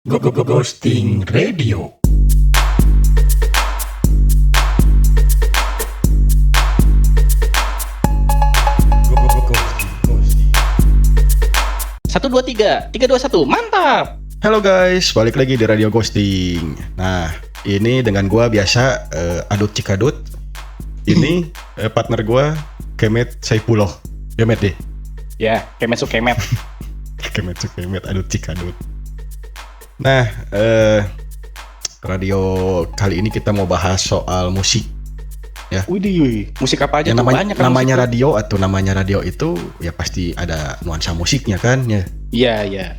Ghosting Radio. Satu dua tiga, 3, 2, 1, mantap. Halo guys, balik lagi di Radio Ghosting. Nah, ini dengan gua biasa Adut Cikadut. Ini partner gua Kemet Saipullah. Kemet deh. Ya, kemet su kemet. Kemet Adut Cikadut. Nah, radio kali ini kita mau bahas soal musik. Ya. Widih, musik apa aja Yang tuh? Banyak kan namanya musik radio atau namanya radio itu ya pasti ada nuansa musiknya kan ya. Iya.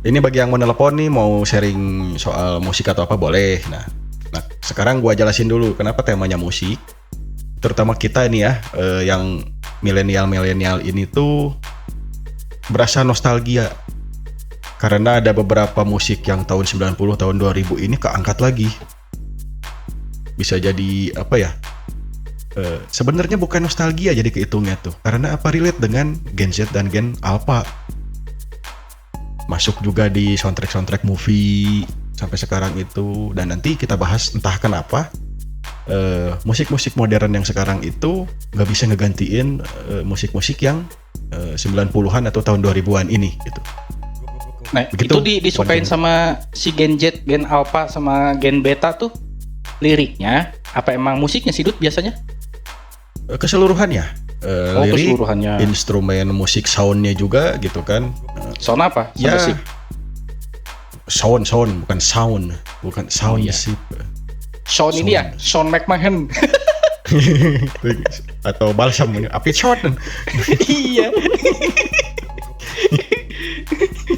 Ini bagi yang mau telepon nih, mau sharing soal musik atau apa boleh. Nah, sekarang gua jelasin dulu kenapa temanya musik. Terutama kita ini ya, yang milenial ini tuh berasa nostalgia. Karena ada beberapa musik yang tahun 90, tahun 2000 ini keangkat lagi. Bisa jadi apa ya? Sebenarnya bukan nostalgia jadi kehitungnya tuh. Karena apa, relate dengan Gen Z dan Gen Alpha. Masuk juga di soundtrack movie sampai sekarang itu. Dan nanti kita bahas entah kenapa musik-musik modern yang sekarang itu gak bisa ngegantiin musik-musik yang 90-an atau tahun 2000-an ini gitu. Nah, begitu, itu disukain sama si Gen Z, Gen Alpha sama Gen Beta tuh liriknya apa emang musiknya sih Dut biasanya? Keseluruhannya. Lirik, keseluruhannya. instrumen musik, soundnya juga gitu kan. Sound apa? Sound Ya, basic? sound bukan sound Oh, iya. sih. Sound ini ya, Sean McMahon. Atau balsam ini, api shot. Iya.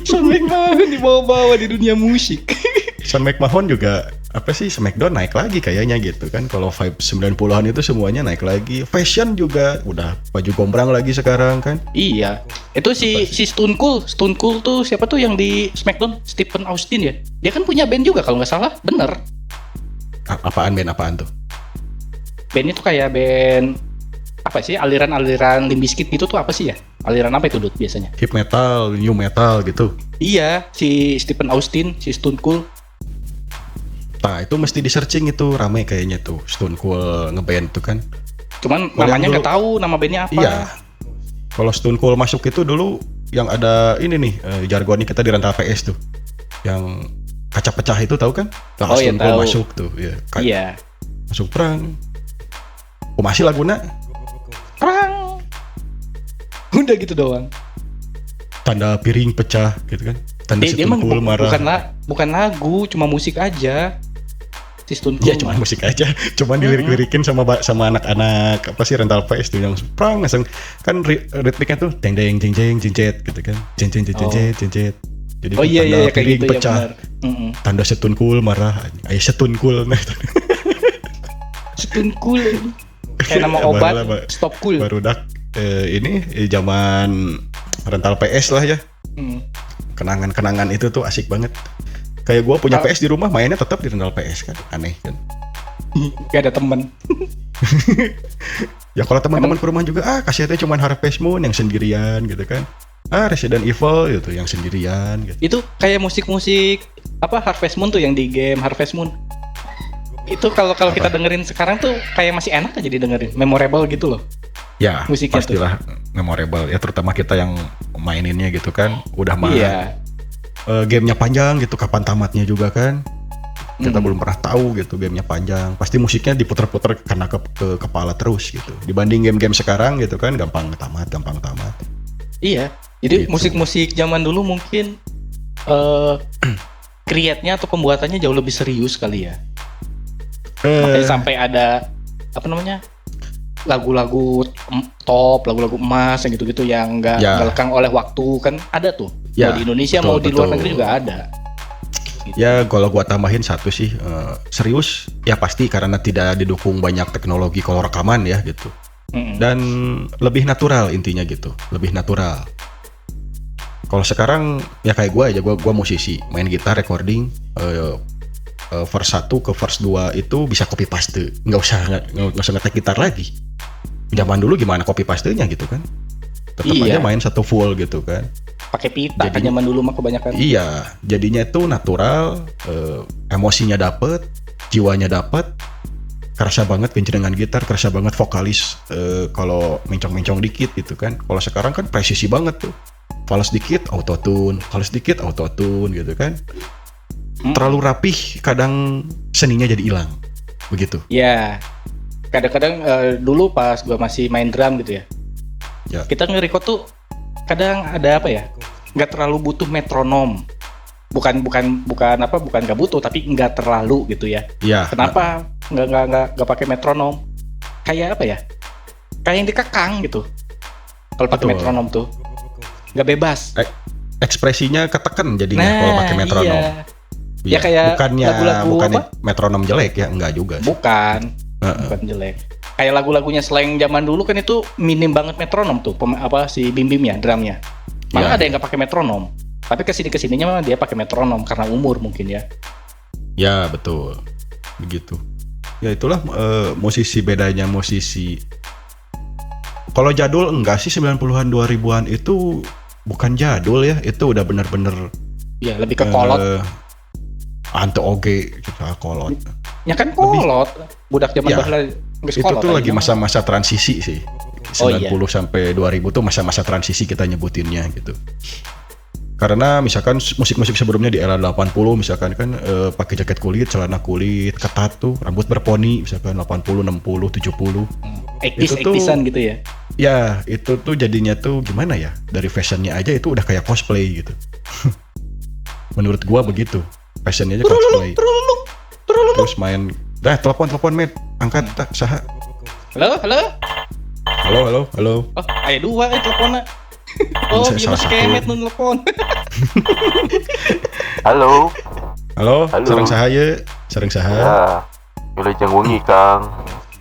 Sean McMahon dibawa-bawa di dunia musik. Sean McMahon juga apa sih, Smackdown naik lagi kayaknya gitu kan. Kalau vibe 90-an itu semuanya naik lagi. Fashion juga udah baju gombrang lagi sekarang kan. Iya. Itu si Stone Cool tuh siapa tuh yang di Smackdown? Stephen Austin ya. Dia kan punya band juga kalau nggak salah. Bener. Apaan tuh? Bandnya tuh kayak band apa sih, aliran-aliran Limp Bizkit gitu tuh apa sih ya? Aliran apa itu Dut biasanya? Hip metal, new metal gitu. Iya, si Stephen Austin, si Stone Cool. Nah itu mesti di searching, itu rame kayaknya tuh Stone Cold ngeband tuh kan. Cuman Kalau namanya yang nggak tahu nama bandnya apa. Iya. Kalau Stone Cold masuk itu dulu yang ada ini nih, jargonnya kita di rental PS tuh. Yang kaca pecah itu tahu kan? Nah, Oh, iya, Stone Cold tahu. masuk tuh, ya. Iya. Masuk perang. Oh, masih laguna Perang. Udah gitu doang. tanda piring pecah gitu kan. Tanda Dia Stone mah Cold marah. bukan lagu, cuma musik aja. Si Stone Cold. Ya cuma musik aja, cuman dilirik-lirikin sama anak-anak apa sih rental PS tuh yang perang langsung kan ritmiknya tuh deng deng jeng jeng jencet gitu kan. Jeng jeng jencet. Jadi Oh iya tanda kayak piring gitu pecah. ya benar. Tanda Stone Cold marah. Ayo Stone Cold. Nah, Stone Cool. Kayak nama obat, Stop Cool. baru dak ini zaman rental PS lah ya. Kenangan-kenangan itu tuh asik banget. Kayak gue punya PS di rumah, mainnya tetap di rental PS kan, aneh kan. Gak ada temen. Ya kalau teman-teman ke rumah juga, kasetnya cuma Harvest Moon yang sendirian gitu kan. Resident Evil gitu yang sendirian gitu. Itu kayak musik-musik apa Harvest Moon tuh yang di game Harvest Moon. Itu kalau kita dengerin sekarang tuh kayak masih enak aja didengerin, memorable gitu loh. Ya, musiknya pastilah memorable ya, terutama kita yang maininnya gitu kan, udah mah. Iya. Gamenya panjang gitu, kapan tamatnya juga kan. Kita belum pernah tahu gitu, gamenya panjang. Pasti musiknya diputer-puter karena ke kepala terus gitu. Dibanding game-game sekarang gitu kan, gampang tamat. Iya. Jadi Gitu. musik-musik zaman dulu mungkin create-nya atau pembuatannya jauh lebih serius kali ya. Makanya sampai ada apa namanya? Lagu-lagu top, lagu-lagu emas yang gitu-gitu yang nggak lekang oleh waktu kan ada tuh. Ya, mau di Indonesia betul, mau di luar betul. negeri juga ada. Gitu. Ya kalau gua tambahin satu sih, serius ya pasti karena tidak didukung banyak teknologi kalau rekaman ya gitu. Dan lebih natural intinya gitu, lebih natural. Kalau sekarang ya kayak gua musisi, main gitar, recording, verse 1 ke verse 2 itu bisa copy paste, nggak usah ngetek gitar lagi. Zaman dulu gimana copy pastenya gitu kan? Tetap aja main satu full gitu kan. pakai pita kan zaman dulu mah kebanyakan. Iya, jadinya itu natural, emosinya dapet, jiwanya dapet, kerasa banget kencengan gitar, kerasa banget vokalis kalau mencong-mencong dikit gitu kan. Kalau sekarang kan presisi banget tuh, fals dikit autotune, fals dikit autotune gitu kan. Terlalu rapih, kadang seninya jadi hilang, begitu. Ya, kadang-kadang dulu pas gua masih main drum gitu ya. Kita nge-record tuh kadang ada apa ya, nggak terlalu butuh metronom, bukan nggak butuh, tapi nggak terlalu gitu ya. Kenapa nggak pakai metronom? Kayak apa ya, kayak yang dikekang gitu kalau pakai metronom tuh nggak bebas, ekspresinya ketekan jadinya kalau pakai metronom. Ya kayak bukannya metronom jelek ya, enggak juga sih. Bukan jelek. Kayak lagu-lagunya slang zaman dulu kan itu minim banget metronom tuh, si bim-bimnya, drumnya. Malah ada yang nggak pakai metronom. Tapi kesininya mah dia pakai metronom karena umur mungkin ya. Ya betul, begitu. Ya itulah musisi, bedanya musisi. Kalau jadul enggak sih, 90-an 2000-an itu bukan jadul ya, itu udah bener-bener. Ya lebih ke kolot. Ante oge kita kolot. Ya kan kolot. Budak zaman baheula itu tuh lagi masa-masa transisi sih. 90 sampai 2000 tuh masa-masa transisi kita nyebutinnya gitu. Karena misalkan musik-musik sebelumnya di era 80 misalkan kan pakai jaket kulit, celana kulit, ketat tuh, rambut berponi misalkan 80, 60, 70. 80s-an gitu ya. Ya, itu tuh jadinya tuh gimana ya? Dari fashionnya aja itu udah kayak cosplay gitu. Menurut gua begitu. Fashionnya aja cosplay. Terus main, telepon Met, angkat tak saha. Halo. Oh, aya dua teleponnya. Oh, dia masih kemet nun telepon. Halo. Sareng saha. Ya, wilujeng wengi Kang.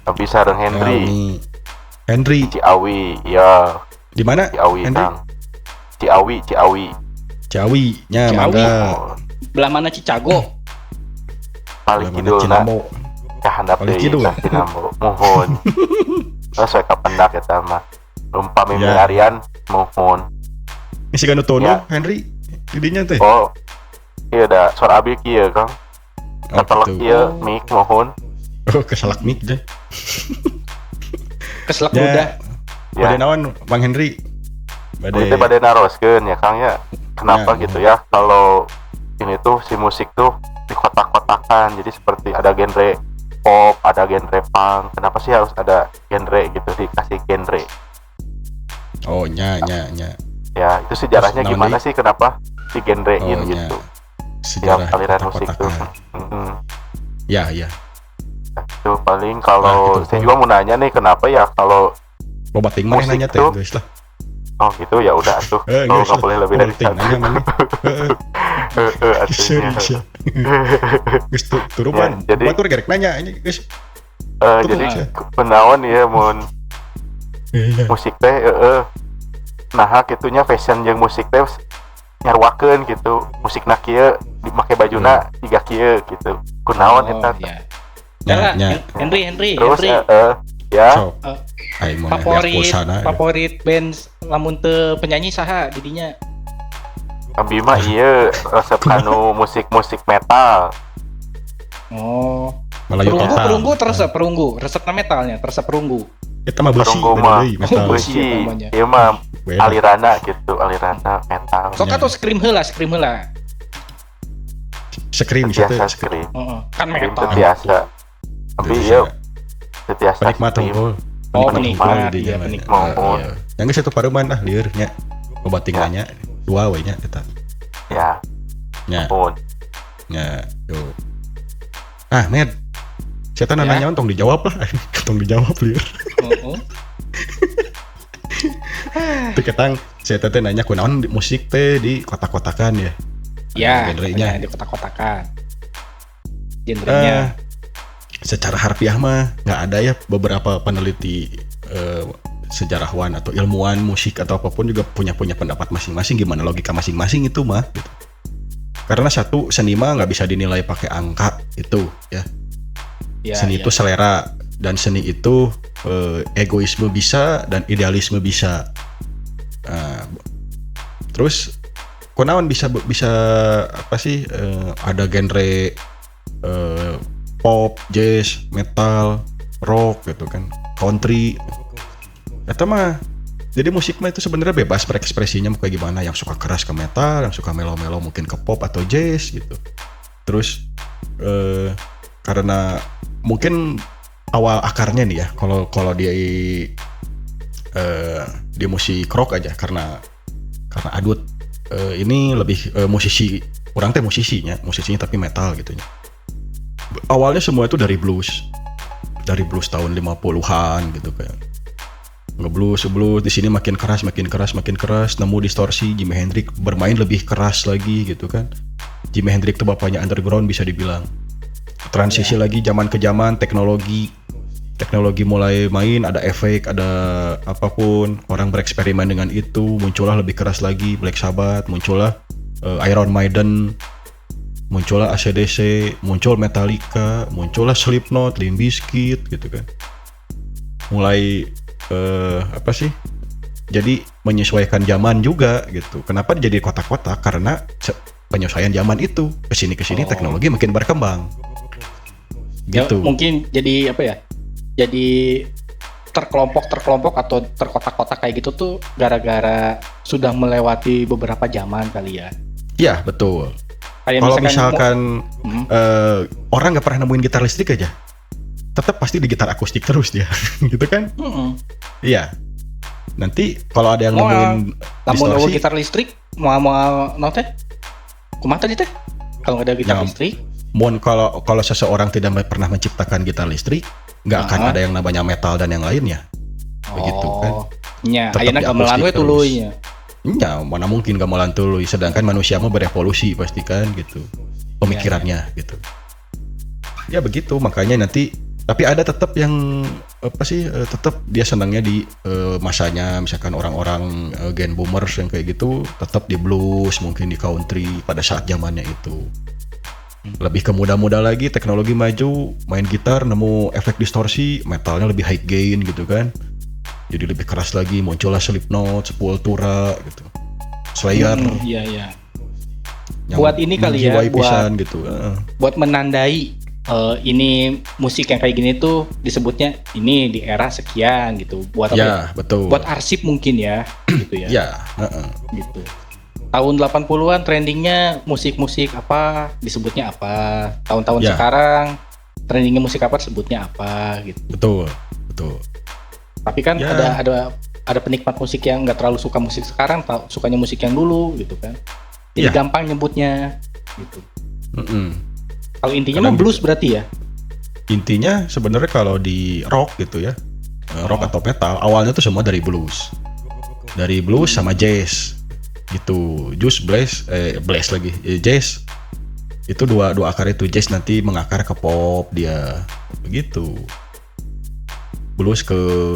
Abi sareng Henry. Ciawi, ya. Di mana? Ciawi, Henry? Kang. Ciawi. Nya mangga. Belah mana Cicago? Paling kidulna. Ya handap deui Cinambo. Mohon. Saya kapendak eta mah. Lumpah mimi harian mohon. Isi kan tono Henry didinya teh. Oh. Iya da, suara abi kieu Kang. Ketelek kieu mic mohon. Oh, keselak mic deh. Keselak mudah. Bade naon Bang Henry? Bade naroskeun ya Kang ya. Kenapa gitu ya kalau ini tuh si musik tuh dikotak-kotakan, jadi seperti ada genre pop, ada genre punk. Kenapa sih harus ada genre gitu, dikasih genre? Oh, nya. Ya, itu sejarahnya gimana sih kenapa di genrein gitu? Sejarah aliran musik tuh. Ya. Itu paling kalau saya juga mau nanya nih, kenapa ya kalau lobating mana nanya teh guys lah. Oh gitu, ya udah atuh. Kalau nggak boleh lebih dari satu. Guys, turunan. Jadi batur gerek nanya ini guys. Jadi penawan ya mun musik teh nah kitunya fashion jeung musik teh nyarwakeun gitu. Musik kieu dimake bajuna tiga kieu gitu. Kunaon eta? Ya. Henry. Terus ya. Favorit band lamun teu penyanyi saha didinya? Abi mah ieu resep anu musik metal. Oh. Perunggu. Resepna metalnya, resep perunggu. Eta mah besi metal. Besi. Ieu mah alirana gitu, alirana metal. Sok atuh scream heula. Scream. Kan metal. Biasa. Tapi ieu setiasa penikmat unggul. Penikmat. Mohon. Yang satu paruman lieur nya. Obat tinggalnya dua we nya eta. Ya. Mohon. Ya, tuh. Med. Saya nanya tong dijawab lah. Tong dijawab lieur. Teu ketang saya teh nanya kunaon musik teh di kotak-kotakan ya. Ya, genrenya di kotak-kotakan. Genrenya secara harfiah mah nggak ada ya. Beberapa peneliti sejarawan atau ilmuwan musik atau apapun juga punya pendapat masing-masing gimana logika masing-masing itu mah gitu. Karena satu seni mah nggak bisa dinilai pakai angka itu ya. Seni itu selera, dan seni itu egoisme bisa dan idealisme bisa. Terus kunaon bisa apa sih ada genre pop, jazz, metal, rock gitu kan, country. Eta mah jadi musik mah itu sebenarnya bebas berekspresinya mau kayak gimana, yang suka keras ke metal, yang suka melo-melo mungkin ke pop atau jazz gitu. Terus karena mungkin awal akarnya nih ya, kalau di musik rock aja karena Adut ini lebih musisi, orang teh musisinya tapi metal gitu ya. Awalnya semua itu dari blues tahun 50-an gitu kan. Ngeblues di sini makin keras, nemu distorsi. Jimi Hendrix bermain lebih keras lagi gitu kan. Jimi Hendrix itu bapaknya underground bisa dibilang. Transisi lagi zaman ke zaman, teknologi mulai main, ada efek, ada apapun, orang bereksperimen dengan itu, muncullah lebih keras lagi Black Sabbath, muncullah Iron Maiden, muncullah AC/DC, muncul Metallica, muncullah Slipknot, Limp Bizkit gitu kan. Mulai apa sih? Jadi menyesuaikan zaman juga gitu. Kenapa jadi kotak-kotak? Karena penyesuaian zaman itu. Kesini teknologi makin berkembang. Gitu. Ya, mungkin jadi apa ya? Jadi terkelompok atau terkotak-kotak kayak gitu tuh gara-gara sudah melewati beberapa zaman kali ya. Iya, betul. Kalau misalkan orang nggak pernah nemuin gitar listrik aja, tetap pasti di gitar akustik terus dia, gitu kan? Iya. Nanti kalau ada yang nemuin distorsi, gitar listrik, mau note? Kumaha tadi teh? Kalau nggak ada gitar listrik? Kalau seseorang tidak pernah menciptakan gitar listrik, nggak akan ada yang namanya metal dan yang lainnya. Begitu kan? Nya, ayeuna gamelan we tuluy nya. Ya, mana mungkin gamelan tuluy, sedangkan manusia mah berevolusi pasti kan gitu. Pemikirannya gitu. Ya begitu, makanya nanti tapi ada tetap yang apa sih tetap dia senangnya di masanya, misalkan orang-orang gen boomers yang kayak gitu tetap di blues, mungkin di country pada saat zamannya itu. Lebih ke muda-muda lagi, teknologi maju, main gitar nemu efek distorsi, metalnya lebih high gain gitu kan. Jadi lebih keras lagi, muncullah Slipknot, Sepultura gitu. Slayer. Iya. Buat ini kali ya, gitu. Buat menandai ini musik yang kayak gini tuh disebutnya ini di era sekian gitu. Buat apa? Ya, betul. Buat arsip mungkin ya, gitu ya. Ya, gitu. Tahun 80-an trendingnya musik-musik apa, disebutnya apa. Tahun-tahun sekarang trendingnya musik apa, disebutnya apa gitu. Betul. Tapi kan ada penikmat musik yang nggak terlalu suka musik sekarang, sukanya musik yang dulu gitu kan. Jadi gampang nyebutnya gitu. Kalau intinya mah blues berarti ya? Intinya sebenarnya kalau di rock gitu ya, rock atau metal awalnya tuh semua dari blues sama jazz gitu. Jazz itu dua akar itu, jazz nanti mengakar ke pop dia begitu. Blues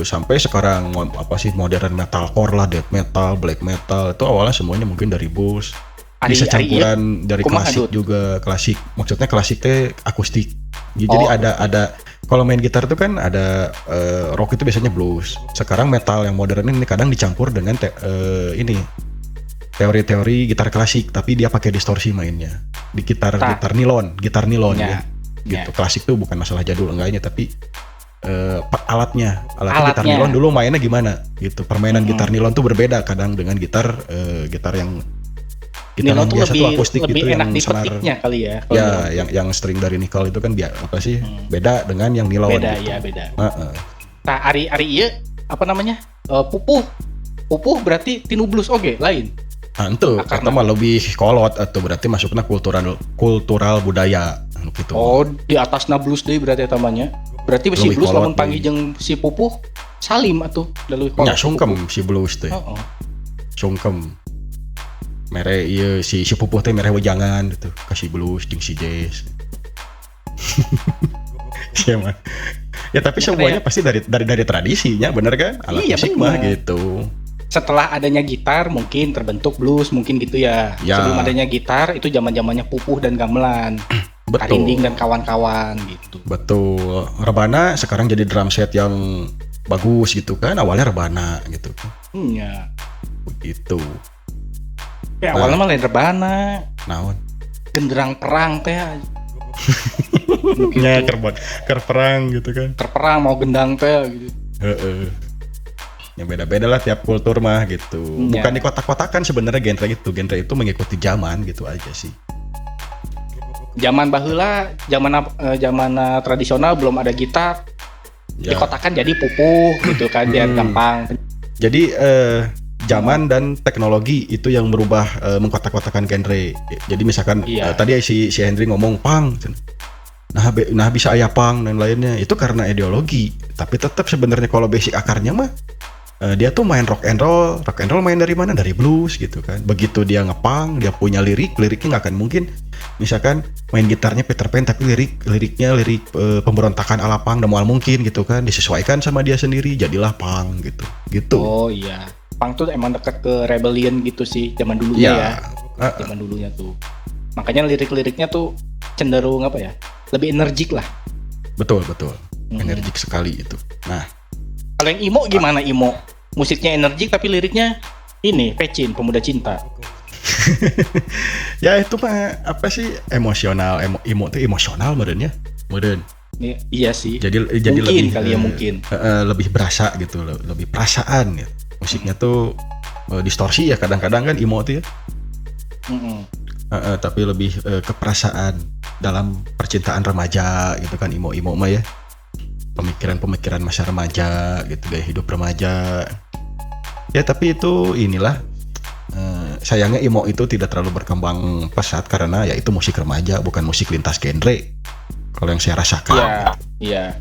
sampai sekarang apa sih modern metalcore lah, death metal, black metal itu awalnya semuanya mungkin dari blues. Bisa campuran dari klasik juga, klasik maksudnya klasik teh akustik. Jadi ada kalau main gitar tuh kan ada rock itu biasanya blues. Sekarang metal yang modern ini kadang dicampur dengan teori-teori gitar klasik tapi dia pakai distorsi mainnya. Di gitar nilon ya. Gitu. Klasik tuh bukan masalah jadul enggaknya tapi alatnya gitar nilon dulu mainnya gimana gitu. Permainan gitar nilon tuh berbeda kadang dengan gitar yang gitar nilon tuh biasa tuh akustik lebih gitu enak yang dipetiknya kali ya. Ya, yang string dari nikel itu kan beda dengan yang nilon. Beda gitu. Ya beda. Nah, ari ieu apa namanya? Pupuh berarti tinu blues lain. Itu atau mah lebih kolot atau berarti masuknya kultural budaya gitu. Oh, di atasna blues deui berarti tamanya. Berarti si blues lamun panggil jeung si Pupuh Salim atuh leuwih kolot. Nya sungkem si blues teh. Sungkem. Mere ieu si Pupuh teh mere wejangan gitu, kasih blues jeung si jazz. Siapa? Ya tapi semuanya pasti dari tradisinya, bener kan? Alat musik mah gitu. Setelah adanya gitar mungkin terbentuk blues mungkin gitu ya. Sebelum adanya gitar itu zaman-zamannya Pupuh dan gamelan. Karinding dan kawan-kawan gitu. Betul. Rebana sekarang jadi drum set yang bagus gitu kan. Awalnya rebana gitu. Iya. Begitu. Ya awalnya mah lain rebana. Naon? Genderang perang teh. Ya ker perang gitu kan. Ker perang mau gendang teh gitu. Ya beda-beda lah tiap kultur mah gitu. Bukan di kotak-kotakan sebenarnya genre itu. Genre itu mengikuti zaman gitu aja sih. Zaman baheula, zaman tradisional belum ada gitar. Ya. Dikotakan jadi pupuh gitu kan biar gampang. Jadi zaman dan teknologi itu yang merubah mengkotak-kotakan genre. Jadi misalkan tadi si Henry ngomong pang, nah bisa aya pang dan lainnya. Itu karena ideologi. Tapi tetap sebenarnya kalau basic akarnya mah dia tuh main rock and roll main dari mana? Dari blues gitu kan. Begitu dia ngepang, dia punya liriknya nggak akan mungkin. Misalkan main gitarnya Peter Pan tapi liriknya pemberontakan ala punk, mual mungkin gitu kan. Disesuaikan sama dia sendiri, jadilah punk gitu. Oh iya. Punk tuh emang dekat ke rebellion gitu sih zaman dulunya ya. Zaman dulunya tuh. Makanya lirik-liriknya tuh cenderung apa ya? Lebih energik lah. Betul. Energik sekali itu. Nah, kalau yang emo gimana emo? Musiknya energik tapi liriknya ini pecin, pemuda cinta. Ya itu mah apa sih emosional, emo itu emosional modernnya. Iya sih. Jadi mungkin lebih kali ya mungkin. Lebih berasa gitu, lebih perasaan ya. Musiknya tuh distorsi ya kadang-kadang kan emo tuh ya. Tapi lebih ke perasaan dalam percintaan remaja gitu kan emo mah ya. Pemikiran masa remaja gitu, gaya hidup remaja. Ya tapi itu inilah sayangnya emo itu tidak terlalu berkembang pesat karena ya itu musik remaja bukan musik lintas genre. Kalau yang saya rasakan. Iya.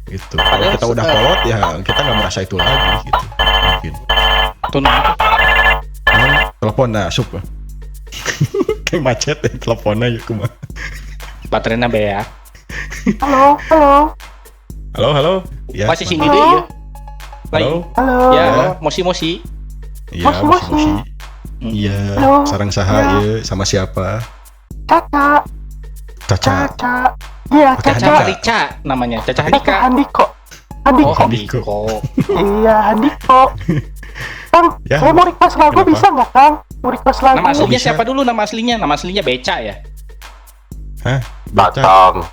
Gitu. Kalau kita udah kolot ya kita nggak merasa itu lagi gitu. Mungkin. Telepon sup. Kayak macet ya teleponnya ya kumah. Baterainya be ya. Halo. Ya, masih sini deh ya. Halo. Ya, mosi. Iya, mosi. Iya, sarang saha ya sama siapa? Caca. Iya, Caca Rica namanya. Caca Handiko. Handiko. Iya, Handiko. Kang, saya mau request lagu bisa nggak, Kang? Mau request lagu. Nama aslinya siapa dulu nama aslinya? Nama aslinya Beca ya? Hah? Tatang.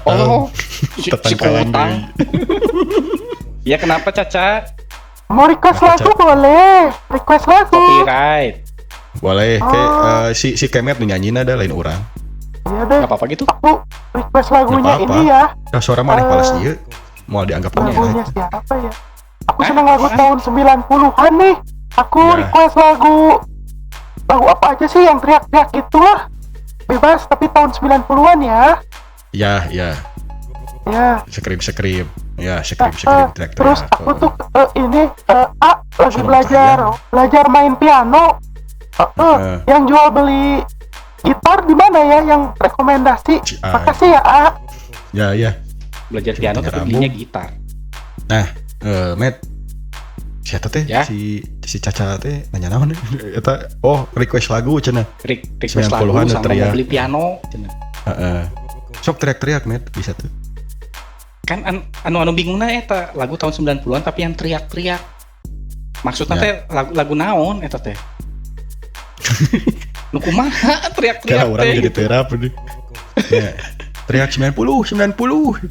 Oh, si Kutang. Ya kenapa Caca? Mau request lagu boleh. Request lagu. Copyright. Boleh. Kayak si Kemet nyanyiin ada lain orang. Iya deh. Gak apa-apa gitu. Aku request lagunya ini ya. Suara mana palas dia? Mau dianggap lagunya siapa ya? Aku seneng lagu tahun 90-an nih. Aku request lagu apa aja sih yang teriak-teriak gitu lah. Bebas tapi tahun 90-an ya. Ya. Skrip. Ya, skrip teriak-teriak. Terus aku tuh lagi belajar main piano. Yang jual beli gitar di mana ya yang rekomendasi? Makasih ya, Ya. Belajar piano tapi belinya gitar. Nah, Matt, siapa teh? Ya? Si Caca teh nanya naon eta? Oh, request lagu cenah. Request lagu sama mau beli piano cenah. Sok teriak-teriak, Matt, bisa tuh. Kan anu bingungna eta lagu tahun 90-an tapi yang teriak-teriak. Maksudnya teh lagu naon eta teh? Nu kumaha teriak-teriak teh. Orang jadi terap nih. Ya. Teriak 90. Oh, 90-an.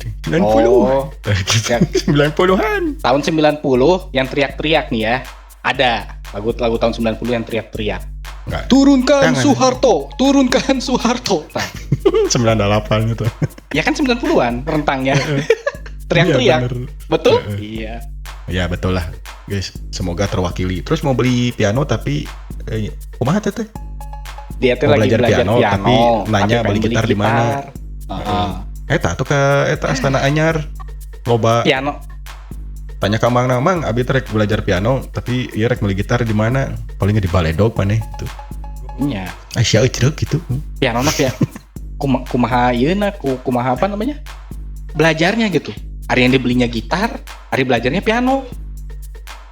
Tahun 90 yang teriak-teriak nih ya. Ada lagu tahun 90 yang teriak-teriak. Enggak. Turunkan Soeharto. Nah. 98 gitu. Ya kan 90-an rentangnya. Teriak-teriak. Iya, betul? Iya. Ya betul lah, guys. Semoga terwakili. Terus mau beli piano tapi kumaha teh? Dia tuh lagi belajar piano tapi nanya beli gitar di mana? Eta tuh ke Astana Anyar. Loba piano. Tanya ke Mang abi rek belajar piano tapi ieu rek beli gitar di mana? Palingnya di Baledog maneh gitu. Iya. Sia euceuk gitu. Piano ya. Kumaha yeuna kumaha apa namanya? Belajarnya gitu. Hari yang dibelinya gitar, hari belajarnya piano.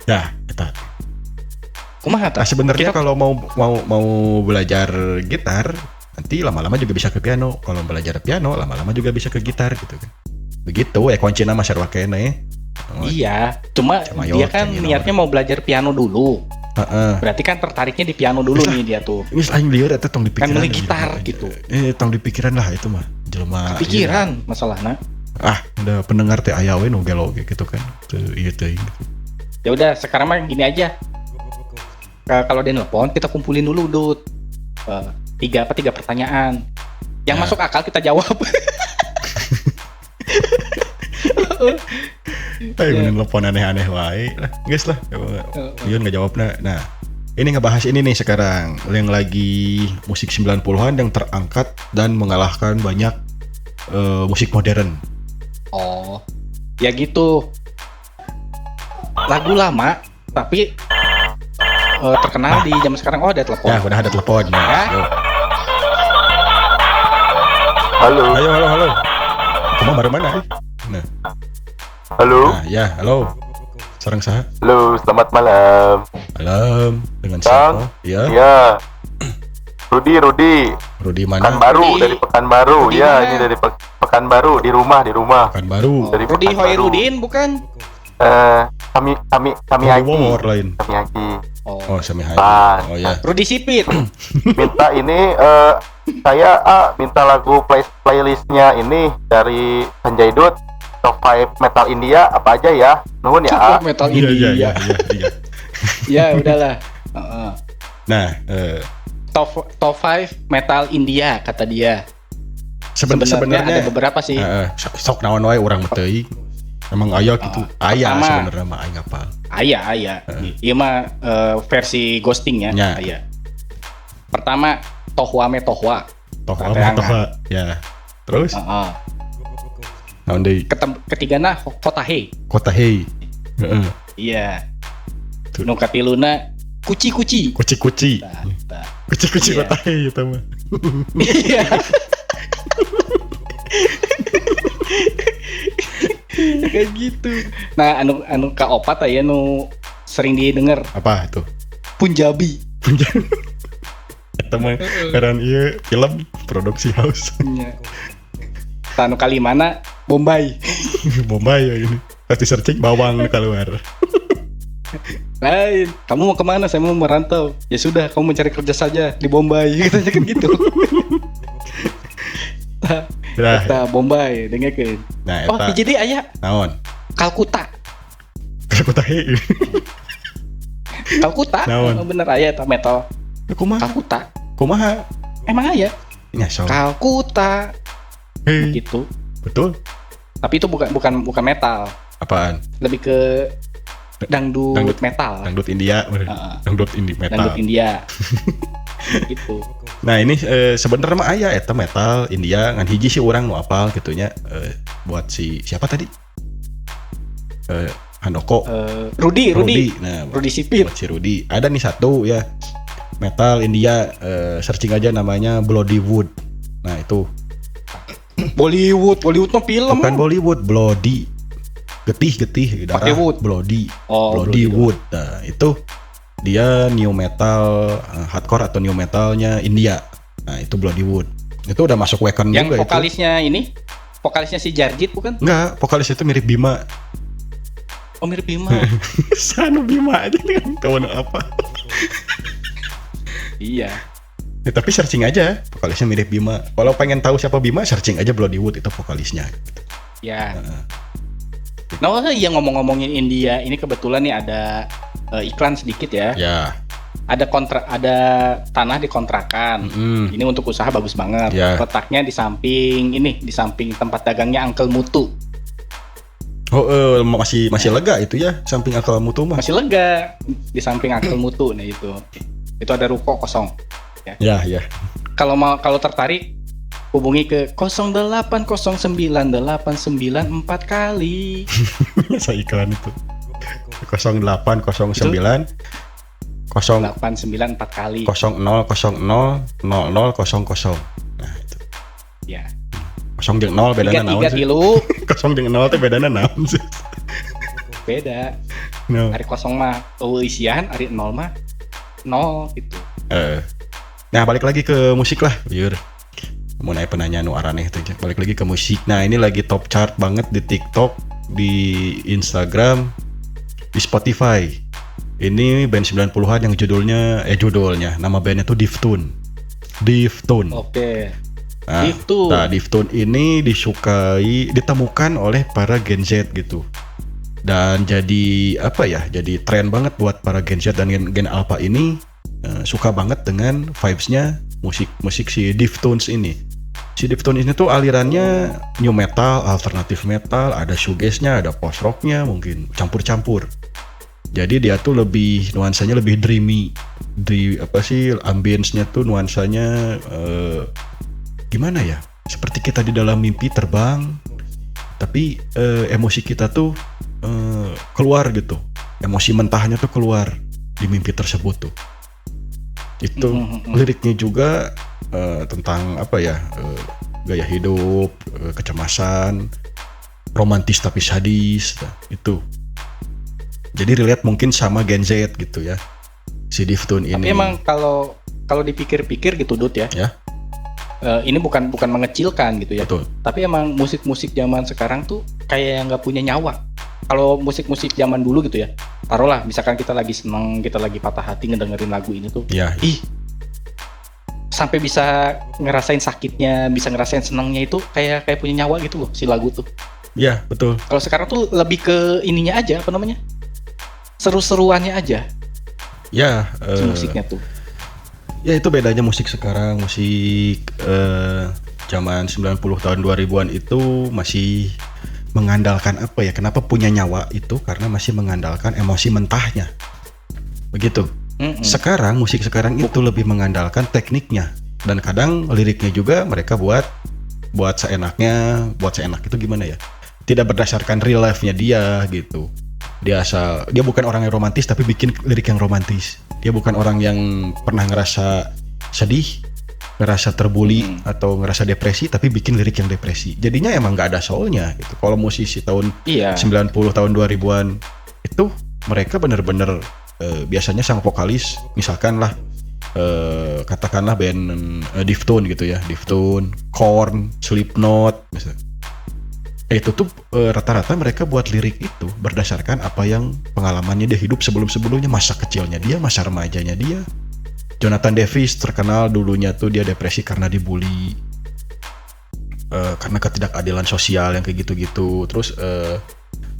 Ya, eta. Kumaha tah? Sebenarnya kalau mau belajar gitar, nanti lama-lama juga bisa ke piano. Kalau belajar piano, lama-lama juga bisa ke gitar gitu kan. Begitu kuncina mah sarua keneh. Iya, cuma dia kan niatnya mau belajar piano dulu. Berarti kan tertariknya di piano dulu nih dia tuh. Ini lain liar eta tong dipikiran. Kan beli gitar gitu. Tong dipikiran lah itu mah. Jelema pikiran masalahna. Udah pendengar teh aya we nu geloge gitu kan. Teu ieu teuing. Ya udah, sekarang mah gini aja. Kalau dia nelpon, kita kumpulin dulu Dut. Tiga pertanyaan. Yang masuk akal kita jawab. Ayo nelpon aneh-aneh wae lah. Guys lah. Yun enggak jawabna. Nah, ini ngebahas ini nih sekarang yang lagi musik 90-an yang terangkat dan mengalahkan banyak musik modern. Oh, ya gitu. Lagu lama tapi terkenal di zaman sekarang. Oh, ada telepon. Ya, udah ada telepon. Ya. Halo. Halo. Kamu baru mana? Nah. Halo. Nah, ya, halo. Sareng saha? Halo, selamat malam. Malam. Dengan siapa? Ya. Iya. Rudi mana? Pekanbaru, dari Pekanbaru. Ya, ini dari Pekanbaru, di rumah. Pekanbaru. Dari Rudi Hoirudin bukan? Kami Haji. Lain. Kami Haji. Oh, Sami Haji. Oh ya. Rudi Sipit. Minta ini saya minta lagu playlistnya ini dari Sanjay Dutt, top 5 metal India apa aja ya? Nuhun ya. Metal India. Iya. Ya udahlah. Nah, top 5 metal India kata dia. Sebenarnya ada beberapa sih. Sok naon wae urang teuing. Emang aya gitu. Aya sebenarnya mah aing hafal. Aya. Ieu mah versi ghosting ya. Aya. Pertama Tohwa. Ya. Terus? Naon deui? Ketigana Kotahe. Heeh. Iya. Nu katiluna Kuci. Kuci. Kuci Kotahe eta mah. Iya. Kayak gitu. Nah, anu kaopat aya nu sering didengar. Apa itu? Punjabi. Eta mah karena ieu film produksi house. Iya. Anu kalimana Bombay. Bombay ya ini. Pasti searching bawang keluar. Lain, kamu mau kemana? Saya mau merantau. Ya sudah, kamu mencari kerja saja di Bombay. Katanya kan gitu. Eta Bombay, dengekeun. Nah, eta. Oh, jadi aya. Naon? Kalkuta. Kalkuta. Naon? Bener aya eta metal. Kumaha? Emang aya. Ya, so. Kalkuta. Gitu. Betul. Tapi itu bukan metal. Apaan? Lebih ke dangdut metal. Dangdut India. Dangdut India. Gitu. Nah ini sebenarnya mah aya eta metal India ngan hiji sih orang nu apal gitunya buat si siapa tadi Handoko Rudi. Nah, Rudi Sipit. Buat si Rudi ada nih satu ya metal India searching aja namanya Bloodywood. Nah itu Bollywood mah film. bukan Bollywood, Bloody getih darah Bloody. Bloodywood. Nah itu dia new metal hardcore atau new metalnya India. Nah itu Bloodywood. Itu udah masuk Wacken juga. Yang vokalisnya itu. Vokalisnya si Jarjit bukan? Enggak, vokalisnya itu mirip Bima. Oh mirip Bima. Sanu Bima aja kan tahun apa? Iya. Ya, tapi searching aja vokalisnya mirip Bima. Kalau pengen tahu siapa Bima, searching aja Bloodywood itu vokalisnya. Ya. Nah, ya ngomong-ngomongin India, ini kebetulan nih ada iklan sedikit ya. Ya. Ada tanah dikontrakan. Ini untuk usaha bagus banget. Ya. Letaknya di samping tempat dagangnya Uncle Mutu. Oh, masih lega itu ya, samping Uncle Mutu mah. Masih lega di samping Uncle Mutu. Nah itu ada ruko kosong. Ya. Kalau tertarik hubungi ke 08098994 kali. Saya iklan itu. 0809 0894 kali 00000000. Nah itu. Ya. 0 jeung 0 bedana naon sih? 0 jeung 0 teh bedana naon sih? Beda. No. Ari kosong mah isian, ari 0 mah 0 gitu. Nah balik lagi ke musik lah, Yur. Mau nanya penanya nu araneh itu, balik lagi ke musik. Nah ini lagi top chart banget di TikTok, di Instagram, di Spotify. Ini band 90-an yang judulnya nama bandnya tuh Diftune. Oke. Nah, Diftune ini ditemukan oleh para Gen Z gitu. Dan jadi jadi tren banget buat para Gen Z dan Gen Alpha ini suka banget dengan vibes-nya musik si Deftones ini. Si Deftones ini tuh alirannya new metal, alternative metal, ada shoegaze-nya, ada post rock-nya, mungkin campur-campur. Jadi dia tuh nuansanya lebih dreamy. Ambience-nya tuh nuansanya gimana ya? Seperti kita di dalam mimpi terbang, tapi emosi kita tuh keluar gitu. Emosi mentahnya tuh keluar di mimpi tersebut tuh. Itu liriknya juga tentang gaya hidup, kecemasan, romantis tapi sadis, itu. Jadi relate mungkin sama Gen Z gitu ya, si Diftune ini. Tapi emang kalau dipikir-pikir gitu Dut ya. Ini bukan mengecilkan gitu ya. Betul. Tapi emang musik-musik zaman sekarang tuh kayak yang nggak punya nyawa. Kalau musik-musik zaman dulu gitu ya, taruhlah misalkan kita lagi seneng, kita lagi patah hati ngedengerin lagu ini tuh. Ya. Sampai bisa ngerasain sakitnya, bisa ngerasain senangnya itu kayak punya nyawa gitu loh si lagu tuh. Iya, betul. Kalau sekarang tuh lebih ke ininya aja, apa namanya? Seru-seruannya aja. Ya, musiknya tuh. Ya itu bedanya musik sekarang, musik zaman 90 tahun 2000-an itu masih mengandalkan kenapa punya nyawa itu karena masih mengandalkan emosi mentahnya. Begitu. Sekarang musik sekarang itu lebih mengandalkan tekniknya dan kadang liriknya juga mereka buat seenaknya. Buat seenak itu gimana ya? Tidak berdasarkan real life-nya dia gitu. Dia bukan orang yang romantis tapi bikin lirik yang romantis. Dia bukan orang yang pernah ngerasa sedih, ngerasa terbully atau ngerasa depresi tapi bikin lirik yang depresi. Jadinya emang nggak ada soulnya gitu. Kalau musisi tahun 90 tahun 2000-an itu mereka bener-bener biasanya sang vokalis misalkan lah katakanlah band Diftune gitu ya, Diftune, Korn, Slipknot misalnya. Itu tuh rata-rata mereka buat lirik itu berdasarkan apa yang pengalamannya dia hidup sebelum-sebelumnya, masa kecilnya dia, masa remajanya dia. Jonathan Davis terkenal dulunya tuh dia depresi karena dibully, karena ketidakadilan sosial yang kayak gitu-gitu. Terus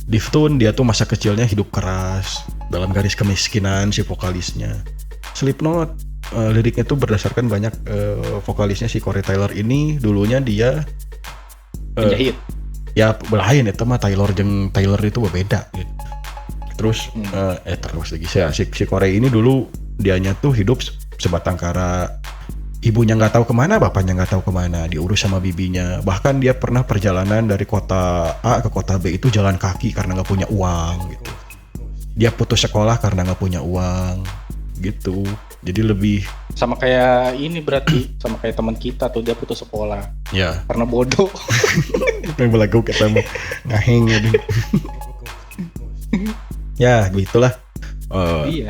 Diftune dia tuh masa kecilnya hidup keras dalam garis kemiskinan si vokalisnya. Slipknot liriknya tuh berdasarkan banyak vokalisnya si Corey Taylor ini dulunya dia penjahit. Ya lain itu mah Taylor itu berbeda gitu. Terus terus lagi si Corey ini dulu dianya tuh hidup sebatang kara, ibunya nggak tahu kemana, bapaknya nggak tahu kemana, diurus sama bibinya. Bahkan dia pernah perjalanan dari kota A ke kota B itu jalan kaki karena nggak punya uang gitu. Dia putus sekolah karena nggak punya uang gitu. Jadi lebih sama kayak ini berarti sama kayak teman kita tuh, dia putus sekolah ya karena bodoh. Yang belagu ketemu ngaheng gitu. Ya gitulah.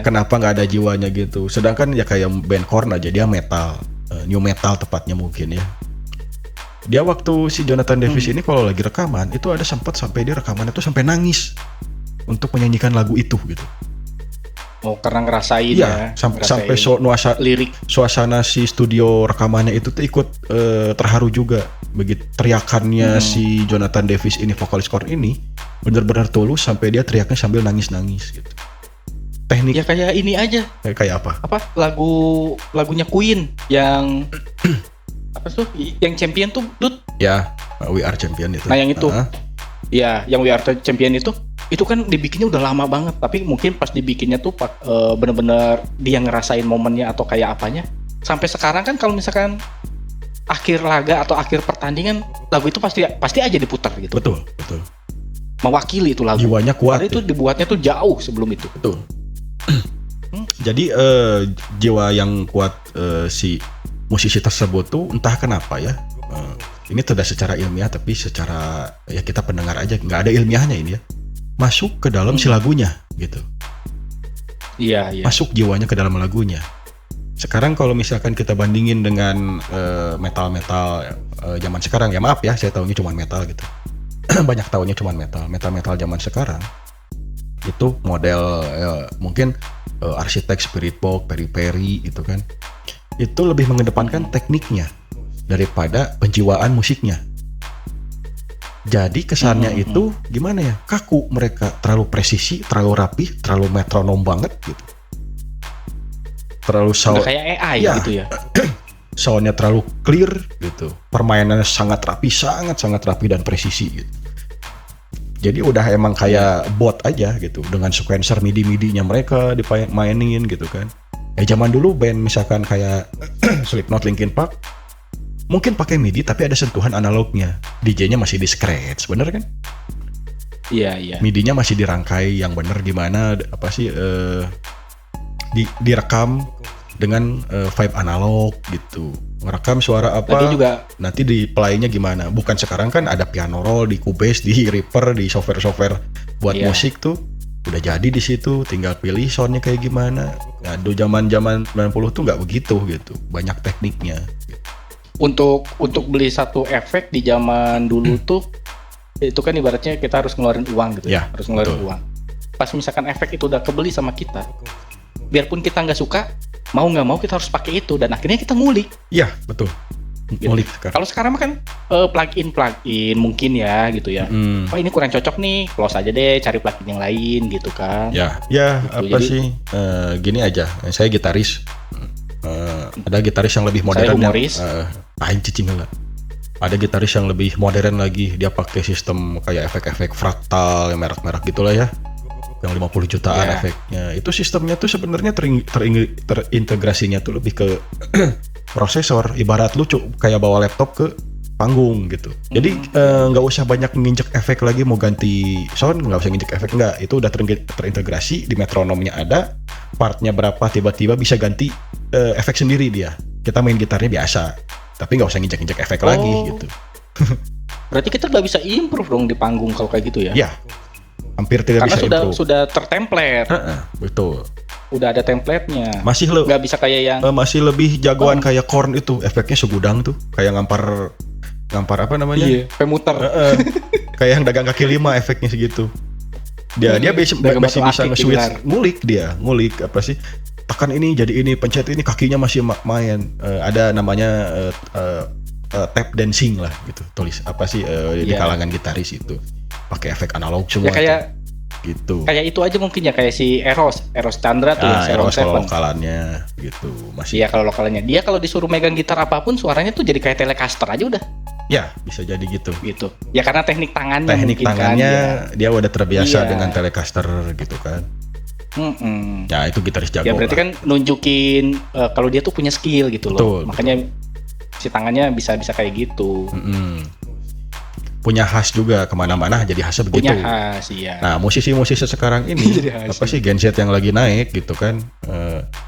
Kenapa nggak ada jiwanya gitu. Sedangkan ya kayak band Korn aja, dia metal, new metal tepatnya mungkin ya. Dia waktu si Jonathan Davis ini kalau lagi rekaman itu ada sempat sampai dia rekaman itu sampai nangis untuk menyanyikan lagu itu gitu. Oh, karena ngerasain sampai lirik, suasana si studio rekamannya itu tuh ikut terharu juga. Begitu teriakannya si Jonathan Davis ini, vokalis Korn ini benar-benar tulus sampai dia teriaknya sambil nangis-nangis gitu. Teknik ya kayak ini aja. Kayak apa? Lagunya Queen yang apa tuh? Yang Champion tuh, Dut? Ya, We Are Champion itu. Nah, yang itu. Ya, yang We Are Champion itu kan dibikinnya udah lama banget, tapi mungkin pas dibikinnya tuh bener-bener dia ngerasain momennya atau kayak apanya. Sampai sekarang kan kalau misalkan akhir laga atau akhir pertandingan, lagu itu pasti aja diputar gitu. Betul. Mewakili itu lagu. Jiwanya kuat. Karena itu dibuatnya tuh jauh sebelum itu. Betul. Jadi jiwa yang kuat si musisi tersebut tuh entah kenapa ya. Ini tidak secara ilmiah tapi secara ya kita pendengar aja, nggak ada ilmiahnya ini ya. Masuk ke dalam si lagunya gitu. Iya. Masuk jiwanya ke dalam lagunya. Sekarang kalau misalkan kita bandingin dengan metal-metal zaman sekarang, ya maaf ya saya tahunya cuma metal gitu. Banyak tahunya cuma metal zaman sekarang. Itu model mungkin arsitek Spirit Box, Perry itu kan. Itu lebih mengedepankan tekniknya daripada penjiwaan musiknya. Jadi kesannya itu gimana ya? Kaku mereka, terlalu presisi, terlalu rapi, terlalu metronom banget gitu. Terlalu udah kayak AI ya, gitu ya. Soundnya terlalu clear gitu. Permainannya sangat rapi dan presisi gitu. Jadi udah emang kayak bot aja gitu, dengan sequencer MIDI-MIDI-nya mereka dimainin gitu kan. Zaman dulu band misalkan kayak Slipknot, Linkin Park mungkin pakai MIDI tapi ada sentuhan analognya. DJ-nya masih di scratch, bener kan? Iya. MIDI-nya masih dirangkai yang bener, di mana direkam dengan vibe analog gitu. Ngerekam suara apa, nanti di play-nya gimana. Bukan sekarang kan ada piano roll di Cubase, di Reaper, di software buat musik tuh udah jadi di situ, tinggal pilih soundnya kayak gimana. Nah, zaman 90 tuh nggak begitu gitu, banyak tekniknya. Untuk beli satu efek di zaman dulu tuh itu kan ibaratnya kita harus ngeluarin uang gitu ya, harus ngeluarin uang. Pas misalkan efek itu udah kebeli sama kita, biarpun kita nggak suka, mau nggak mau kita harus pakai itu, dan akhirnya kita ngulik. Iya, betul. Ngulik. Kalau sekarang kan plugin mungkin ya gitu ya. Oh ini kurang cocok nih, close aja deh, cari plugin yang lain gitu kan. Ya gitu. Apa sih? Gini aja, saya gitaris. Ada gitaris yang lebih modern. Saya humoris. Cicing lah. Ada gitaris yang lebih modern lagi, dia pakai sistem kayak efek-efek fraktal yang merek-merek gitulah ya, yang 50 jutaan efeknya. Itu sistemnya tuh sebenarnya terintegrasinya tuh lebih ke prosesor, ibarat lu kayak bawa laptop ke panggung gitu. Jadi nggak usah banyak nginjek efek lagi, mau ganti sound nggak usah nginjek efek, nggak, itu udah terintegrasi di metronomnya, ada partnya berapa, tiba-tiba bisa ganti efek sendiri dia. Kita main gitarnya biasa, tapi nggak usah nginjek efek lagi gitu. Berarti kita nggak bisa improve dong di panggung kalau kayak gitu ya? Ya, hampir tidak bisa improve. Karena sudah tertemplate. Betul. Udah ada template-nya. Masih nggak bisa kayak yang masih lebih jagoan kayak Korn itu, efeknya segudang tuh, kayak ngampar apa namanya? Iya, pemuter. Kayak yang dagang kaki lima efeknya segitu. Dia masih bisa nge-switch, ngulik apa sih? Tekan ini jadi ini, pencet ini, kakinya masih main. Ada namanya tap dancing lah gitu, tulis apa sih di kalangan gitaris itu pakai efek analog semua. Ya kayak gitu. Kayak itu aja mungkin ya, kayak si Eros Chandra tuh ya, Eros kalau lokalannya gitu masih. Iya, kalau lokalannya dia kalau disuruh megang gitar apapun suaranya tuh jadi kayak Telecaster aja udah. Ya, bisa jadi gitu. Ya karena teknik tangannya kan, dia udah terbiasa dengan Telecaster gitu kan. Ya itu gitaris jago. Ya berarti kan nunjukin kalau dia tuh punya skill gitu loh. Makanya si tangannya bisa kayak gitu. Punya khas juga, kemana-mana jadi khasnya begitu. Punya khas, iya. Nah, musisi-musisi sekarang ini apa sih, Gen Z yang lagi naik gitu kan,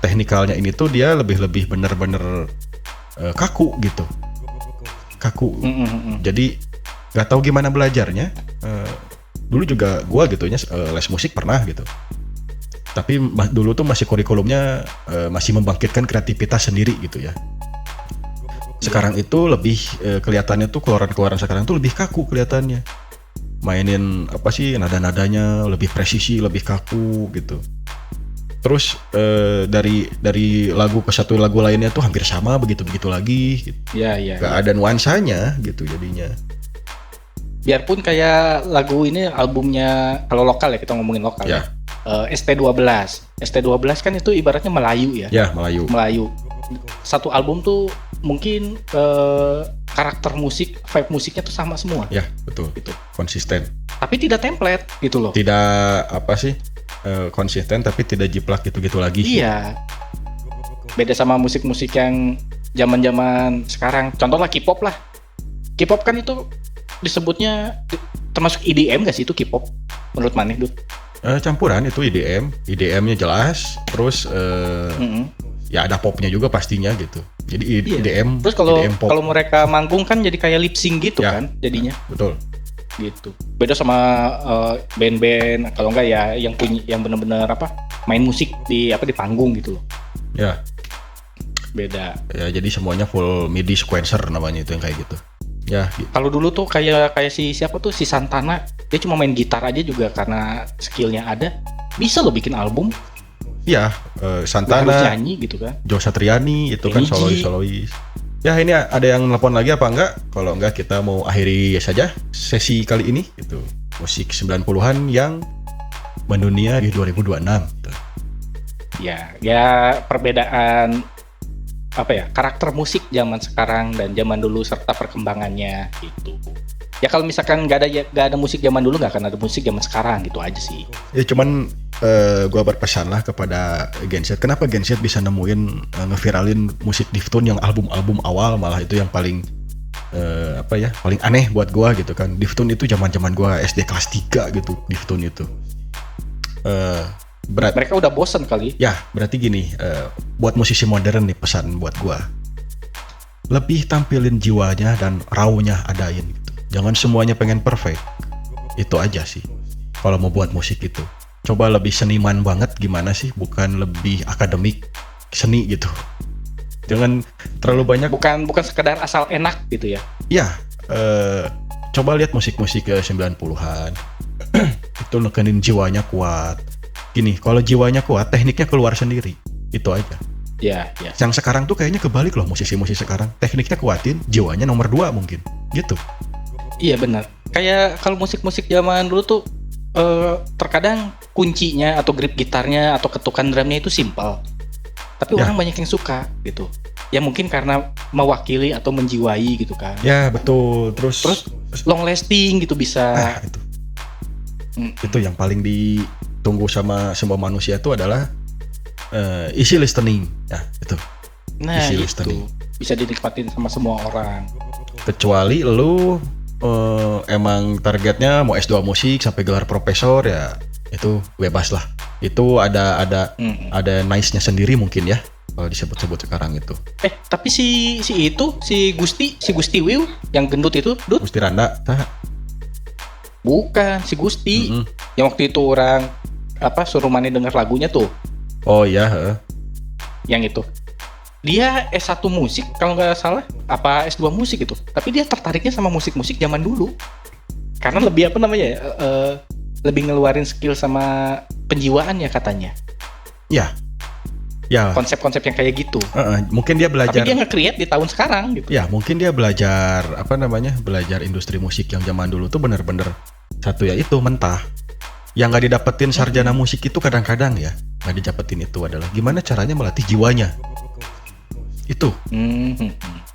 teknikalnya ini tuh dia lebih bener-bener kaku gitu, jadi nggak tahu gimana belajarnya. Dulu juga gua gitunya les musik pernah gitu, tapi dulu tuh masih kurikulumnya masih membangkitkan kreativitas sendiri gitu ya. Sekarang itu lebih kelihatannya tuh keluaran sekarang tuh lebih kaku kelihatannya. Mainin apa sih, nada-nadanya lebih presisi, lebih kaku gitu. Terus dari lagu ke satu lagu lainnya tuh hampir sama, begitu lagi gitu. Iya. Gak ada nuansanya gitu jadinya. Biarpun kayak lagu ini albumnya, kalau lokal ya, kita ngomongin lokal ya. ST12 kan itu ibaratnya Melayu ya. Ya, Melayu. Satu album tuh mungkin karakter musik, vibe musiknya tuh sama semua. Ya, betul. Gitu. Konsisten. Tapi tidak template gitu loh. Tidak apa sih? Konsisten tapi tidak jiplak gitu-gitu lagi. Iya. Beda sama musik-musik yang zaman-zaman sekarang. Contohnya K-pop lah. K-pop kan itu disebutnya termasuk EDM gak sih itu K-pop? Menurut maneh, Dut? Campuran itu EDM-nya jelas. Terus ya ada popnya juga pastinya gitu. Jadi EDM. Terus kalau mereka manggung kan jadi kayak lip sync gitu kan jadinya. Betul. Gitu. Beda sama band-band, kalau enggak ya yang benar-benar main musik di panggung gitu loh. Ya. Beda. Ya, jadi semuanya full MIDI sequencer namanya itu yang kayak gitu. Ya. Gitu. Kalau dulu tuh kayak si siapa tuh, si Santana, dia cuma main gitar aja juga karena skillnya ada, bisa loh bikin album. Iya, Harus Santana, nyanyi gitu kan. Jo Satriani itu kan Kenny G. solois. Ya ini ada yang nelpon lagi apa enggak? Kalau enggak kita mau akhiri saja sesi kali ini gitu. Musik 90-an yang mendunia di 2026 gitu. Ya perbedaan apa ya, karakter musik zaman sekarang dan zaman dulu serta perkembangannya gitu. Ya kalau misalkan nggak ada musik zaman dulu, nggak akan ada musik zaman sekarang gitu aja sih. Ya cuman gua berpesan lah kepada Gen Z. Kenapa Gen Z bisa nemuin ngeviralin musik Diftun yang album-album awal, malah itu yang paling paling aneh buat gua gitu kan. Diftun itu zaman-zaman gua SD kelas 3 gitu, Diftun itu. Mereka udah bosen kali. Ya, berarti gini, buat musisi modern nih pesan buat gua. Lebih tampilin jiwanya dan raw-nya adain gitu. Jangan semuanya pengen perfect. Itu aja sih. Kalau mau buat musik itu. Coba lebih seniman banget gimana sih, bukan lebih akademik seni gitu. Jangan terlalu banyak. Bukan sekedar asal enak gitu ya. Ya, coba lihat musik-musik 90-an. Itu nekenin jiwanya kuat. Gini, kalau jiwanya kuat, tekniknya keluar sendiri. Itu aja. Ya. Yang sekarang tuh kayaknya kebalik loh, musisi-musisi sekarang. Tekniknya kuatin, jiwanya nomor 2 mungkin. Gitu. Iya benar. Kayak kalau musik-musik zaman dulu tuh terkadang kuncinya atau grip gitarnya atau ketukan drumnya itu simpel. Tapi orang banyak yang suka gitu. Ya mungkin karena mewakili atau menjiwai gitu kan. Ya, betul. Terus long lasting gitu bisa. itu. Itu yang paling ditunggu sama semua manusia itu adalah easy listening. Ya, itu. Nah, easy itu listening. bisa dinikmatin sama semua orang. Kecuali lu emang targetnya mau S2 musik sampai gelar profesor, ya itu bebas lah. Itu ada nice-nya sendiri mungkin ya kalau disebut-sebut sekarang itu. Tapi si Gusti Wiw yang gendut itu, Gusti Randa, bukan si Gusti. Yang waktu itu orang suruh Mane denger lagunya tuh. Oh iya, Yang itu. Dia S1 musik kalau nggak salah, apa S2 musik itu. Tapi dia tertariknya sama musik-musik zaman dulu. Karena lebih lebih ngeluarin skill sama penjiwaannya katanya. Ya. Konsep-konsep yang kayak gitu. Mungkin dia belajar. Tapi dia nge-create di tahun sekarang gitu. Ya, mungkin dia belajar belajar industri musik yang zaman dulu tuh bener-bener satu ya itu mentah. Yang nggak didapetin sarjana musik itu kadang-kadang ya nggak didapetin itu adalah gimana caranya melatih jiwanya. Itu.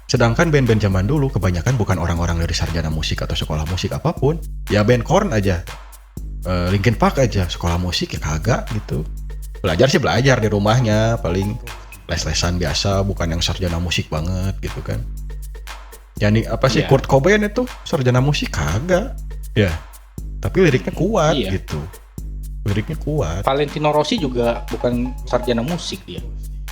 Sedangkan band-band zaman dulu kebanyakan bukan orang-orang dari sarjana musik atau sekolah musik apapun. Ya band Korn aja, Linkin Park aja, sekolah musik ya kagak gitu. Belajar sih belajar di rumahnya, paling les-lesan biasa, bukan yang sarjana musik banget gitu kan. Yani Kurt Cobain itu sarjana musik kagak. Ya. Tapi liriknya kuat gitu. Liriknya kuat. Valentino Rossi juga bukan sarjana musik dia.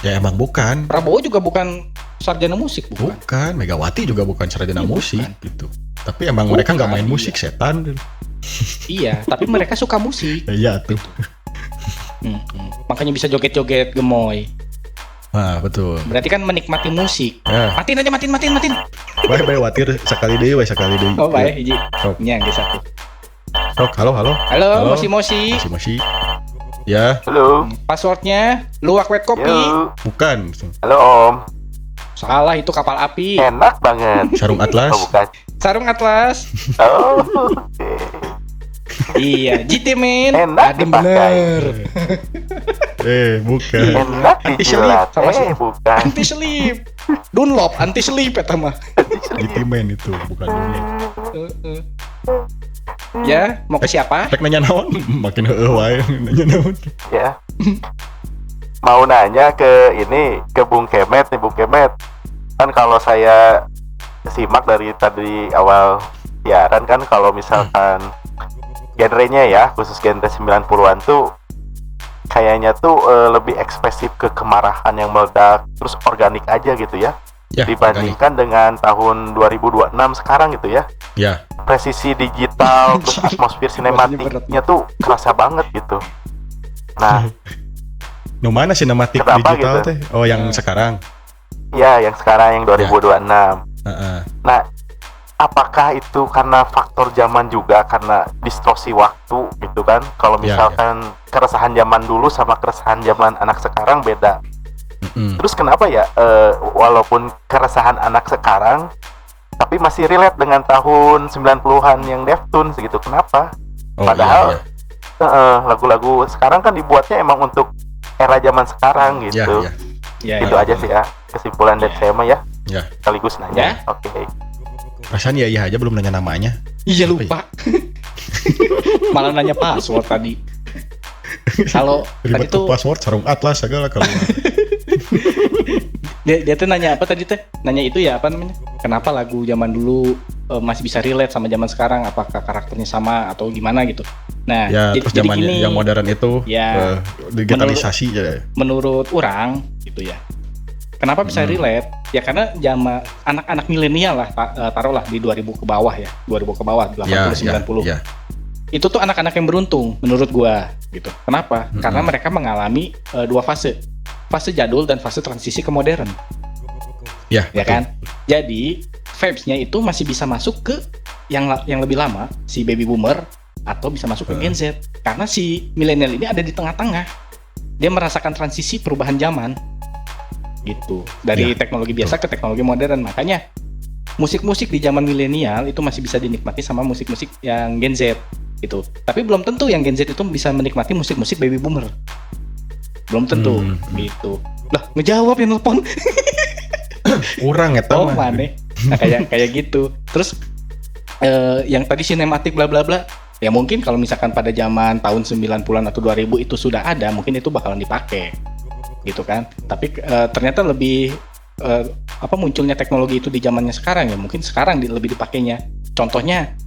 Ya emang bukan. Prabowo juga bukan sarjana musik, bukan. Bukan. Megawati juga bukan sarjana musik gitu. Tapi emang mereka nggak main musik, setan. Iya, tapi mereka suka musik. Iya tuh. Makanya bisa joget-joget gemoy. Nah, betul. Berarti kan menikmati musik. Matiin aja, matiin. Baik, watir sekali deh. Oh, baik, hiji. Nya geus satu. Sok, halo. Halo, Mosi. Ya. Halo. Passwordnya luwak wet kopi. Yo. Bukan. Halo Om. Salah, itu kapal api. Enak banget. Sarung Atlas. Oh, bukan. Sarung Atlas. Oh, oke. Iya, GT men. Enak dipakai. Bukan. Enak dijilat. Bukan. Anti slip. Dunlop anti slip eta mah. Gitimen itu, bukan dunia. Ya, mau ke siapa? Rek nanya naon? Makin heueuh wae nanya naon. Ya. Mau nanya ke Bung Kemet nih, Bung Kemet. Kan kalau saya simak dari tadi awal siaran kan, kalau misalkan genrenya ya, khusus genre 90-an tuh kayaknya tuh lebih ekspresif ke kemarahan yang meledak, terus organik aja gitu ya. Dibandingkan dengan tahun 2026 sekarang gitu ya. Ya. Presisi digital terus atmosfer sinematiknya tuh kerasa banget gitu. Nah, no mana sinematik digital gitu? teh? Oh, yang sekarang. Iya, yang sekarang yang 2026. Ya. Nah, apakah itu karena faktor zaman juga, karena distorsi waktu gitu kan? Kalau misalkan keresahan zaman dulu sama keresahan zaman anak sekarang beda. Terus kenapa ya walaupun keresahan anak sekarang tapi masih relate dengan tahun 90-an yang Deftones gitu, kenapa? Padahal lagu-lagu sekarang kan dibuatnya emang untuk era zaman sekarang gitu. Itu aja sih ya kesimpulan dari saya mah ya. Sekaligus nanya. Oke. Perasaan ya aja belum nanya namanya. Iya lupa. Malah nanya password tadi. Kalau tadi tuh password sarung atlas segala kalau. dia tuh nanya apa tadi teh? Nanya itu ya apa namanya? Kenapa lagu zaman dulu masih bisa relate sama zaman sekarang? Apakah karakternya sama atau gimana gitu? Nah, terus zaman yang modern itu digitalisasi ya. Menurut orang gitu ya. Kenapa bisa relate? Ya karena zaman anak-anak milenial lah, taruhlah di 2000 ke bawah ya, 2000 ke bawah, 80 90. Itu tuh anak-anak yang beruntung menurut gua gitu. Kenapa? Karena mereka mengalami dua fase. Fase jadul dan fase transisi ke modern. Ya kan? Jadi, vibes-nya itu masih bisa masuk ke yang lebih lama, si baby boomer, atau bisa masuk ke Gen Z. Karena si milenial ini ada di tengah-tengah. Dia merasakan transisi perubahan zaman. Gitu, dari teknologi biasa ke teknologi modern. Makanya musik-musik di zaman milenial itu masih bisa dinikmati sama musik-musik yang Gen Z gitu. Tapi belum tentu yang Gen Z itu bisa menikmati musik-musik baby boomer. Belum tentu gitu. Lah, ngejawab yang nelpon. Kurang ya tahu. Nah, kayak gitu. Terus yang tadi sinematik bla bla bla, ya mungkin kalau misalkan pada zaman tahun 90-an atau 2000 itu sudah ada, mungkin itu bakalan dipakai. Gitu kan, tapi ternyata lebih munculnya teknologi itu di zamannya sekarang ya, mungkin sekarang lebih dipakainya. Contohnya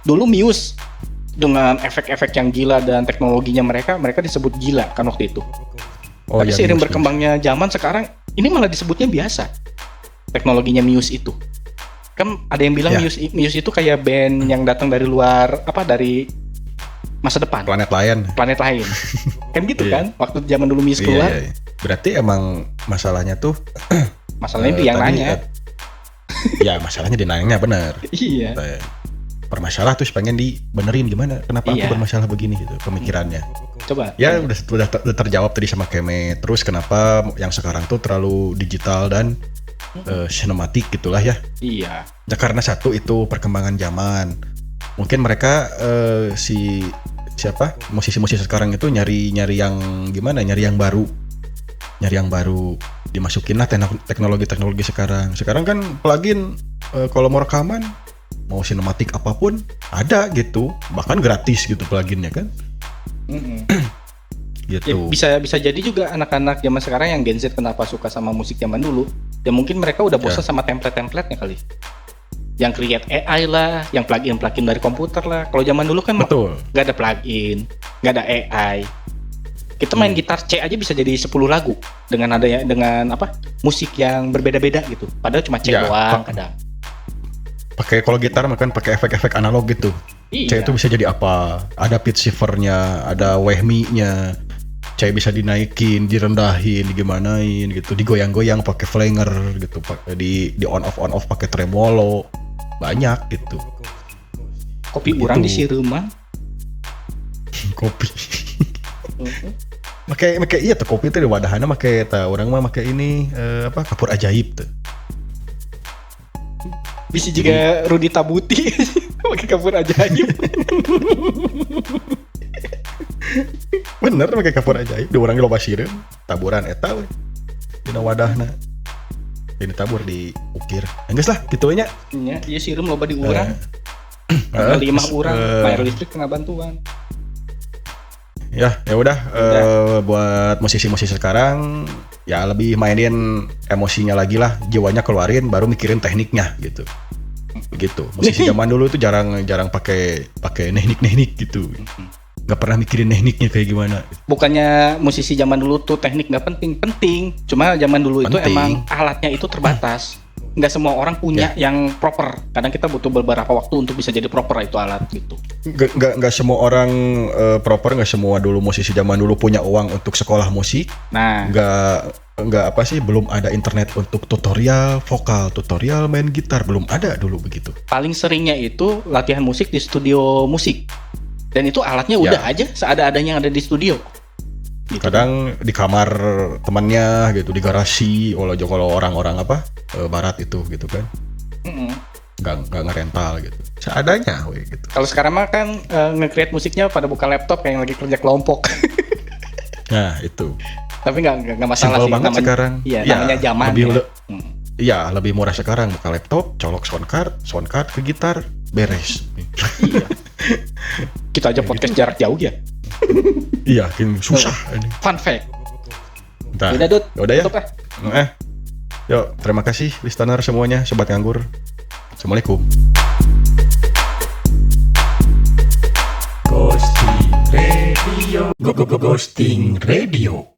dulu Muse dengan efek-efek yang gila dan teknologinya mereka disebut gila kan waktu itu. Tapi seiring berkembangnya zaman sekarang ini malah disebutnya biasa. Teknologinya Muse itu kan ada yang bilang Muse itu kayak band yang datang dari luar dari masa depan, planet lain kan gitu kan waktu zaman dulu Muse keluar. Berarti emang masalahnya tuh masalahnya yang nanya ya masalahnya di nanya benar. Iya, permasalah terus pengen dibenerin gimana, kenapa aku bermasalah begini gitu pemikirannya. Coba ya udah terjawab tadi sama Keme. Terus kenapa yang sekarang tuh terlalu digital dan sinematik gitulah ya. Iya, karena satu itu perkembangan zaman. Mungkin mereka musisi-musisi sekarang itu nyari yang gimana, nyari yang baru dimasukin lah teknologi sekarang kan plugin kalau mau rekaman mau sinematik apapun ada gitu, bahkan gratis gitu pluginnya kan. Gitu. Ya, bisa jadi juga anak-anak zaman sekarang yang Gen Z kenapa suka sama musik zaman dulu ya mungkin mereka udah bosan sama template-templatenya kali. Yang create AI lah, yang plugin dari komputer lah. Kalau zaman dulu kan nggak ada plugin, nggak ada AI. Kita main gitar C aja bisa jadi 10 lagu dengan musik yang berbeda-beda gitu. Padahal cuma C doang kadang. Pakai kalau gitar makan pakai efek-efek analog gitu. C itu bisa jadi apa? Ada pitch shifternya, ada whammy-nya. C bisa dinaikin, direndahin, digimanain gitu, digoyang-goyang pakai flanger gitu, di on off pakai tremolo. Banyak gitu. Kopi urang di sireuman. Kopi. Make iya tuh kopi tuh di wadahana make orang mah make ini kapur ajaib tuh. Bisa juga Rudi Tabuti pakai kapur ajaib. Bener pakai kapur ajaib, di orang loba sireum, taburan eta we. Dina wadahna. Ini tabur di ukir. Geus lah kitu nya. Nya, ieu sireum loba di urang. 5 urang, bayar listrik tengah bantuan. Ya udah buat musisi-musisi sekarang ya lebih mainin emosinya lagi lah, jiwanya keluarin baru mikirin tekniknya gitu. Begitu. Musisi zaman dulu tuh jarang pakai teknik gitu. Nggak pernah mikirin tekniknya kayak gimana. Bukannya musisi zaman dulu tuh teknik nggak penting, cuma zaman dulu itu emang alatnya itu terbatas. Nggak semua orang punya yang proper. Kadang kita butuh beberapa waktu untuk bisa jadi proper itu alat gitu. Nggak semua orang proper, nggak semua dulu musisi zaman dulu punya uang untuk sekolah musik. Nah, enggak apa sih, belum ada internet untuk tutorial vokal, tutorial main gitar, belum ada dulu begitu. Paling seringnya itu latihan musik di studio musik. Dan itu alatnya udah aja seada-adanya yang ada di studio. Gitu. Kadang di kamar temannya gitu, di garasi, kalau orang-orang barat itu gitu kan. Nggak ngerental gitu. Seadanya gitu. Kalau sekarang mah kan nge-create musiknya pada buka laptop kayak yang lagi kerja kelompok. Nah, itu. Tapi nggak masalah simpel sih banget namanya, sekarang. Iya, namanya zaman. Iya, lebih murah sekarang, buka laptop, colok soundcard ke gitar, beres. Iya. Kita aja podcast gitu. Jarak jauh ya. Iya, susah ini. Fun fact. Udah, Dut. Udah ya. Yuk, terima kasih listener semuanya, sobat nganggur. Assalamualaikum. Ghosting Radio. Ghosting Radio.